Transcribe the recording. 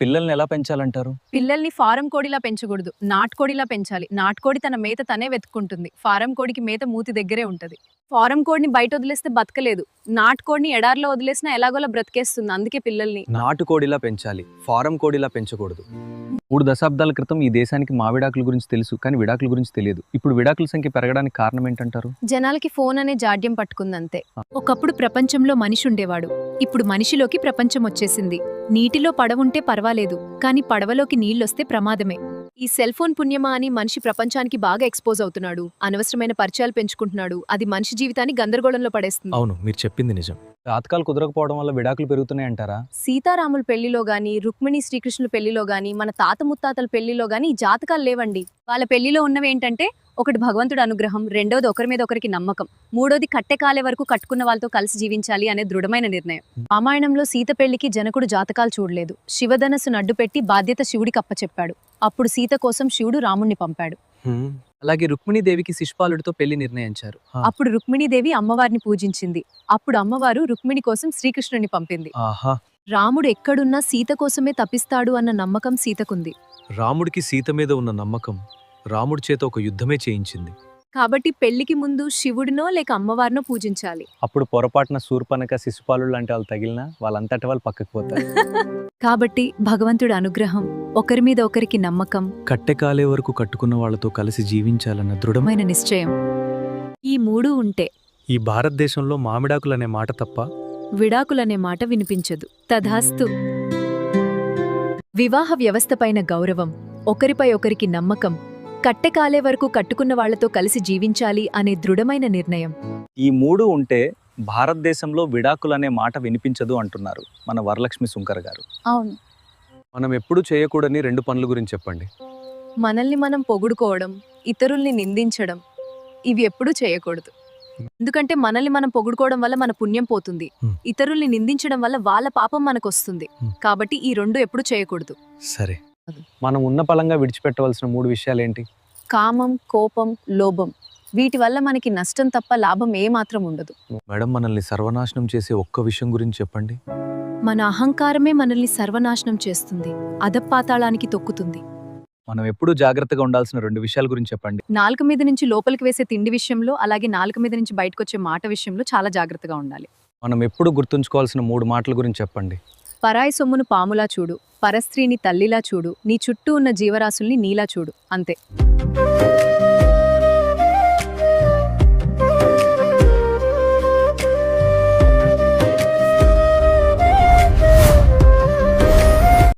పిల్లల్ని ఎలా పెంచాలంటారు? పిల్లల్ని ఫారం కోడిలా పెంచకూడదు, నాటుకోడిలా పెంచాలి. నాటుకోడి తన మేత తనే వెతుక్కుంటుంది. ఫారం కోడికి మేత మూతి దగ్గరే ఉంటది. ఫారం కోడిని బయట వదిలేస్తే బతకలేదు. నాటుకోడిని ఎడారిలో వదిలేసినా ఎలాగోలా బ్రతికేస్తుంది. అందుకే పిల్లల్ని నాటుకోడిలా పెంచాలి, ఫారం కోడిలా పెంచకూడదు. 3 దశాబ్దాల క్రితం ఈ దేశానికి మావిడాకుల గురించి తెలుసు, కానీ విడాకుల గురించి తెలియదు. ఇప్పుడు విడాకుల సంఖ్య పెరగడానికి కారణం ఏంటంటారు? జనాలకి ఫోన్ అనే జాడ్యం పట్టుకుందంతే. ఒకప్పుడు ప్రపంచంలో మనిషి ఉండేవాడు, ఇప్పుడు మనిషిలోకి ప్రపంచం వచ్చేసింది. నీటిలో పడవుంటే పర్వాలేదు, కానీ పడవలోకి నీళ్ళొస్తే ప్రమాదమే. ఈ సెల్ ఫోన్ పుణ్యమా అని మనిషి ప్రపంచానికి బాగా ఎక్స్పోజ్ అవుతున్నాడు. అనవసరమైన పరిచయాలు పెంచుకుంటున్నాడు. అది మనిషి జీవితాన్ని గందరగోళంలో పడేస్తుంది. అవును, మీరు చెప్పింది నిజం. జాతకాలు కుదరకపోవడం వల్ల విడాకులు పెరుగుతున్నాయంటారా? సీతారాముల పెళ్లిలో గాని, రుక్మిణి శ్రీకృష్ణుల పెళ్లిలో గాని, మన తాత ముత్తాతల పెళ్లిలో గాని ఈ జాతకాలు లేవండి. వాళ్ళ పెళ్లిలో ఉన్నవి ఏంటంటే, ఒకటి భగవంతుడి అనుగ్రహం, రెండోది ఒకరి మీద ఒకరికి నమ్మకం, మూడోది కట్టెకాలే వరకు కట్టుకున్న వాళ్ళతో కలిసి జీవించాలి అనే దృఢమైన నిర్ణయం. రామాయణంలో సీత పెళ్లికి జనకుడు జాతకాలు చూడలేదు. శివధనస్సును అడ్డుపెట్టి బాధ్యత శివుడికి అప్పచెప్పాడు. అప్పుడు సీత కోసం శివుడు రాముణ్ణి పంపాడు. అలాగే రుక్మిణీదేవికి శిశుపాలుడితో పెళ్లి నిర్ణయించారు. అప్పుడు రుక్మిణీదేవి అమ్మవారిని పూజించింది. అప్పుడు అమ్మవారు రుక్మిణి కోసం శ్రీకృష్ణుని పంపింది. ఆహా, రాముడు ఎక్కడున్నా సీత కోసమే తప్పిస్తాడు అన్న నమ్మకం సీతకుంది. రాముడికి సీత మీద ఉన్న నమ్మకం రాముడి చేత ఒక యుద్ధమే చేయించింది. కాబట్టి పెళ్లికి ముందు శివుడినో లేక అమ్మవారినో పూజించాలి. అప్పుడు పొరపాటున శూర్పణఖ శిశుపాలు లాంటి వాళ్ళు తగిలినా వాళ్ళంతటి వాళ్ళు పక్కకు పోతారు. కాబట్టి భగవంతుడి అనుగ్రహం, ఒకరి మీద ఒకరికి నమ్మకం, కట్టెకాలే వరకు కట్టుకున్న వాళ్లతో కలిసి జీవించాలన్న దృఢమైన దృఢమైన నిశ్చయం, ఈ మూడు ఉంటే ఈ భారతదేశంలో మామిడాకులనే మాట తప్ప విడాకులనే మాట వినిపించదు. తధాస్తు. వివాహ వ్యవస్థపైన గౌరవం, ఒకరిపై ఒకరికి నమ్మకం, కట్టెకాలే వరకు కట్టుకున్న వాళ్లతో కలిసి జీవించాలి అనే దృఢమైన నిర్ణయం. ఈ 3 ఉంటే భారతదేశంలో విడాకులనే మాట వినిపించదు అంటున్నారు మన వరలక్ష్మి సుంకర్ గారు. అవును. మనం ఎప్పుడూ చేయకూడని 2 పనుల గురించి చెప్పండి. మనల్ని మనం పొగుడుకోవడం, ఇతరుల్ని నిందించడం, ఇవి ఎప్పుడూ చేయకూడదు. ఎందుకంటే మనల్ని మనం పొగుడుకోవడం వల్ల మన పుణ్యం పోతుంది. ఇతరుల్ని నిందించడం వల్ల వాళ్ళ పాపం మనకొస్తుంది. కాబట్టి ఈ 2 ఎప్పుడూ చేయకూడదు. సరే, మనం ఉన్న పలంగా విడిచిపెట్టవలసిన 3 విషయాలేంటి? కామం, కోపం, లోభం. వీటి వల్ల మనకి నష్టం తప్ప లాభం ఏమాత్రం ఉండదు. మేడం, మనల్ని సర్వనాశనం చేసే ఒక్క విషయం గురించి చెప్పండి. మన అహంకారమే మనల్ని సర్వనాశనం చేస్తుంది, అధపాతాళానికి తొక్కుతుంది. మనం ఎప్పుడూ జాగ్రత్తగా ఉండాల్సిన 2 విషయాల గురించి చెప్పండి. నాలుక మీద నుంచి లోపలికి వేసే తిండి విషయంలో, అలాగే నాలుక మీద నుంచి బయటకొచ్చే మాట విషయంలో చాలా జాగ్రత్తగా ఉండాలి. మనం ఎప్పుడు గుర్తుంచుకోవాల్సిన 3 మాటల గురించి చెప్పండి. పరాయి సొమ్మును పాములా చూడు, పరస్త్రీని తల్లిలా చూడు, నీ చుట్టూ ఉన్న జీవరాశుల్ని నీలా చూడు. అంతే.